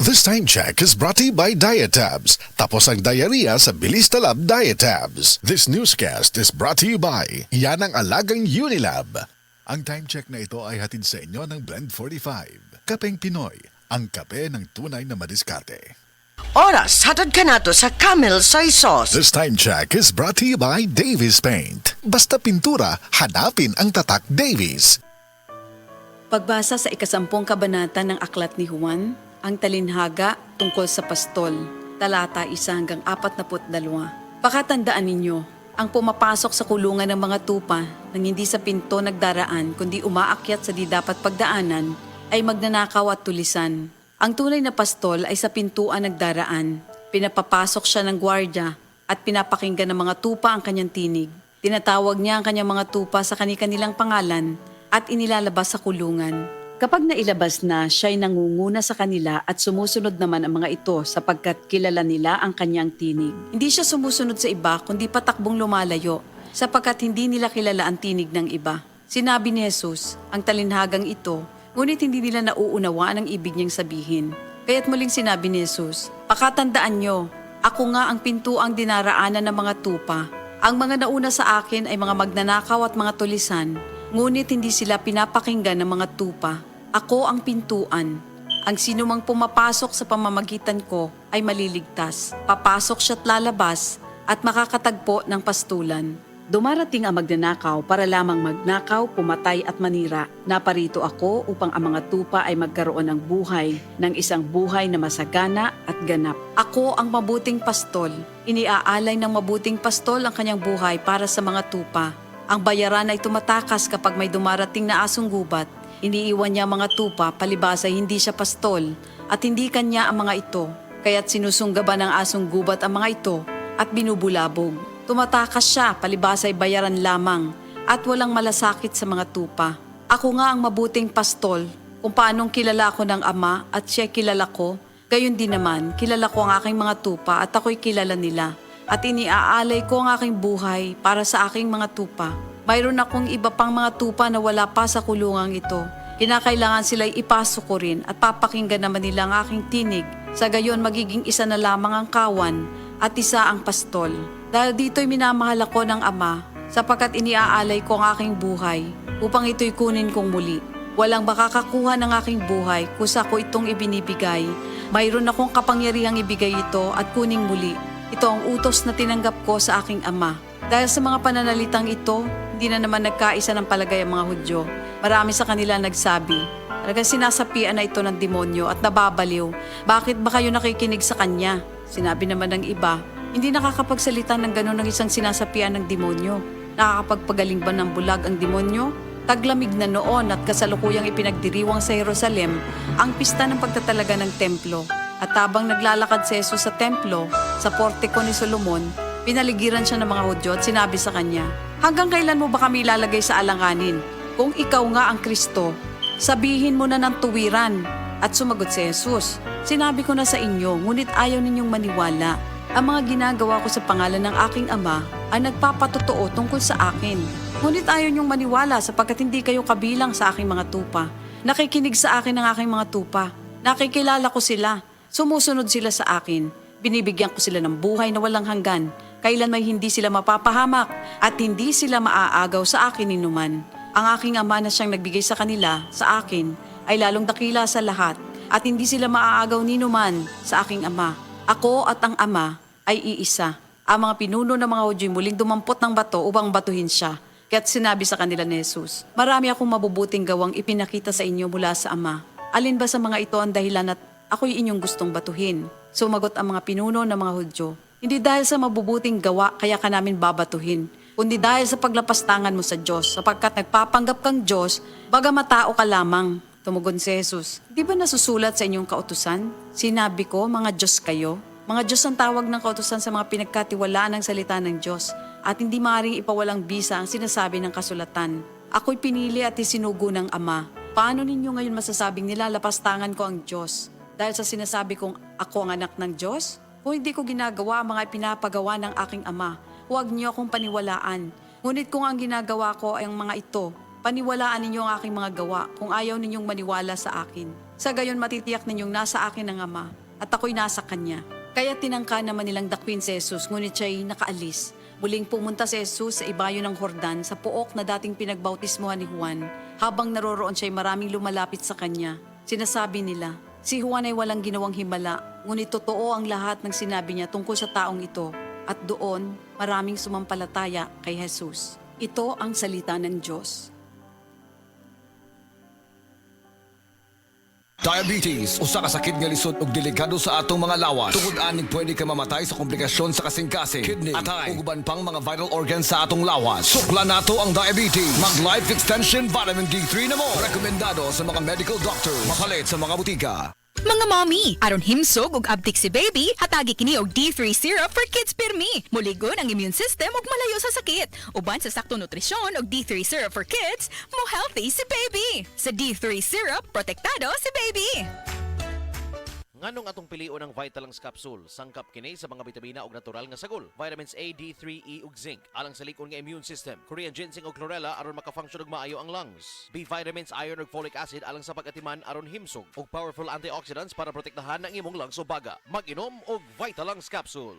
This time check is brought to you by Diatabs. Tapos ang diarrhea sa bilis talab Diatabs. This newscast is brought to you by Yan ang Alagang Unilab. Ang time check na ito ay hatid sa inyo ng Blend 45. Kapeng Pinoy, ang kape ng tunay na madiskarte. Oras, hatod ka na to sa Camel Soy Sauce. This time check is brought to you by Davis Paint. Basta pintura, hanapin ang tatak Davis. Pagbasa sa 10 kabanata ng Aklat ni Juan, ang talinhaga tungkol sa pastol, talata 1 hanggang 42. Pakatandaan ninyo, ang pumapasok sa kulungan ng mga tupa nang hindi sa pinto nagdaraan kundi umaakyat sa di dapat pagdaanan ay magnanakaw at tulisan. Ang tunay na pastol ay sa pintuan nagdaraan. Pinapapasok siya ng gwardya at pinapakinggan ng mga tupa ang kanyang tinig. Tinatawag niya ang kanyang mga tupa sa kani-kanilang pangalan at inilalabas sa kulungan. Kapag nailabas na, siya'y nangunguna sa kanila at sumusunod naman ang mga ito sapagkat kilala nila ang kanyang tinig. Hindi siya sumusunod sa iba kundi patakbong lumalayo sapagkat hindi nila kilala ang tinig ng iba. Sinabi ni Jesus, ang talinhagang ito, ngunit hindi nila nauunawaan ang ibig niyang sabihin. Kaya't muling sinabi ni Jesus, pakatandaan nyo, ako nga ang pintuang dinaraanan ng mga tupa. Ang mga nauna sa akin ay mga magnanakaw at mga tulisan, ngunit hindi sila pinapakinggan ng mga tupa. Ako ang pintuan. Ang sinumang pumapasok sa pamamagitan ko ay maliligtas. Papasok siya't lalabas at makakatagpo ng pastulan. Dumarating ang magnanakaw para lamang magnakaw, pumatay at manira. Naparito ako upang ang mga tupa ay magkaroon ng buhay, ng isang buhay na masagana at ganap. Ako ang mabuting pastol. Iniaalay ng mabuting pastol ang kanyang buhay para sa mga tupa. Ang bayaran ay tumatakas kapag may dumarating na asong gubat. Iniiwan niya ang mga tupa, palibas ay hindi siya pastol at hindi kanya ang mga ito. Kaya't sinusunggaban ng asong gubat ang mga ito at binubulabog. Tumatakas siya, palibas ay bayaran lamang at walang malasakit sa mga tupa. Ako nga ang mabuting pastol, kung paanong kilala ko ng Ama at siya kilala ko, gayon din naman kilala ko ang aking mga tupa at ako'y kilala nila. At iniaalay ko ang aking buhay para sa aking mga tupa. Mayroon akong iba pang mga tupa na wala pa sa kulungang ito. Kinakailangan sila'y ipasok ko rin at papakinggan naman nila ang aking tinig. Sa gayon magiging isa na lamang ang kawan at isa ang pastol. Dahil dito'y minamahal ako ng Ama sapagkat iniaalay ko ang aking buhay upang ito'y kunin kong muli. Walang makakakuha ng aking buhay kusa ko itong ibinibigay. Mayroon akong kapangyarihang ibigay ito at kuning muli. Ito ang utos na tinanggap ko sa aking Ama. Dahil sa mga pananalitang ito, hindi na naman nagkaisa ng palagay ang mga Hudyo. Marami sa kanila nagsabi, talagang sinasapian na ito ng demonyo at nababaliw. Bakit ba kayo nakikinig sa kanya? Sinabi naman ng iba, hindi nakakapagsalita ng gano'n ng isang sinasapian ng demonyo. Nakakapagpagaling ba ng bulag ang demonyo? Taglamig na noon at kasalukuyang ipinagdiriwang sa Jerusalem ang pista ng pagtatalaga ng templo. At habang naglalakad si Jesus sa templo, sa portiko ni Solomon, pinaligiran siya ng mga Hudyo at sinabi sa kanya, hanggang kailan mo ba kami ilalagay sa alanganin? Kung ikaw nga ang Kristo, sabihin mo na ng tuwiran. At sumagot si Jesus, sinabi ko na sa inyo, ngunit ayaw ninyong maniwala. Ang mga ginagawa ko sa pangalan ng aking Ama ay nagpapatotoo tungkol sa akin. Ngunit ayaw niyong maniwala sapagkat hindi kayo kabilang sa aking mga tupa. Nakikinig sa akin ang aking mga tupa. Nakikilala ko sila. Sumusunod sila sa akin. Binibigyan ko sila ng buhay na walang hanggan. Kailan may hindi sila mapapahamak at hindi sila maaagaw sa akin ninuman. Ang aking Ama na siyang nagbigay sa kanila, sa akin, ay lalong dakila sa lahat at hindi sila maaagaw ninuman sa aking Ama. Ako at ang Ama ay iisa. Ang mga pinuno ng mga Hudyo muling dumampot ng bato upang batuhin siya. Kaya't sinabi sa kanila ni Jesus, marami akong mabubuting gawang ipinakita sa inyo mula sa Ama. Alin ba sa mga ito ang dahilan at ako'y inyong gustong batuhin? Sumagot ang mga pinuno ng mga Hudyo, hindi dahil sa mabubuting gawa kaya ka namin babatuhin, kundi dahil sa paglapastangan mo sa Diyos, sapagkat nagpapanggap kang Diyos, bagamat tao ka lamang. Tumugon si Jesus, di ba nasusulat sa inyong kautusan? Sinabi ko, mga Diyos kayo. Mga Diyos ang tawag ng kautusan sa mga pinagkatiwalaan ng salita ng Diyos, at hindi maaaring ipawalang bisa ang sinasabi ng kasulatan. Ako'y pinili at isinugo ng Ama. Paano ninyo ngayon masasabing nilalapastangan ko ang Diyos? Dahil sa sinasabi kong ako ang anak ng Diyos? Kung hindi ko ginagawa ang mga pinapagawa ng aking Ama, huwag niyo akong paniwalaan. Ngunit kung ang ginagawa ko ay ang mga ito, paniwalaan ninyo ang aking mga gawa kung ayaw ninyong maniwala sa akin. Sa gayon matitiyak ninyong nasa akin ang Ama at ako'y nasa Kanya. Kaya tinangka naman nilang dakwin si Jesus, ngunit siya'y nakaalis. Muling pumunta si Jesus sa ibayo ng Hordan sa pook na dating pinagbautismohan ni Juan. Habang naroroon siya'y maraming lumalapit sa kanya. Sinasabi nila, si Juan ay walang ginawang himala, ngunit totoo ang lahat ng sinabi niya tungkol sa taong ito. At doon, maraming sumampalataya kay Jesus. Ito ang salita ng Diyos. Diabetes, usa ka sakit nga lisod ug delikado sa atong mga lawas. Tungod aning pwede ka mamatay sa komplikasyon sa kasing-kasing, kidney, atay, ug uban pang mga vital organs sa atong lawas. Sukla nato ang diabetes. Mag Life Extension Vitamin D3 na mo. Rekomendado sa mga medical doctor. Mapalit sa mga butika. Mga mommy, aron himsog ug abtik si baby, hatagi kini og D3 syrup for kids pirmi. Muligon ang immune system ug malayo sa sakit. Uban sa sakto nutrisyon og D3 syrup for kids, mo healthy si baby. Sa D3 syrup, protektado si baby. Nganong atong pilion ang Vitalangs capsule, sangkap kini sa mga bitamina ug natural nga sagol, vitamins A, D3, E ug zinc, alang sa likon nga immune system, Korean ginseng ug chlorella aron makafunction ug maayo ang lungs, B vitamins, iron ug folic acid alang sa pag-atiman aron himsog, ug powerful antioxidants para protektahan ang imong lungs o baga. Mag-inom og Vitalangs capsule.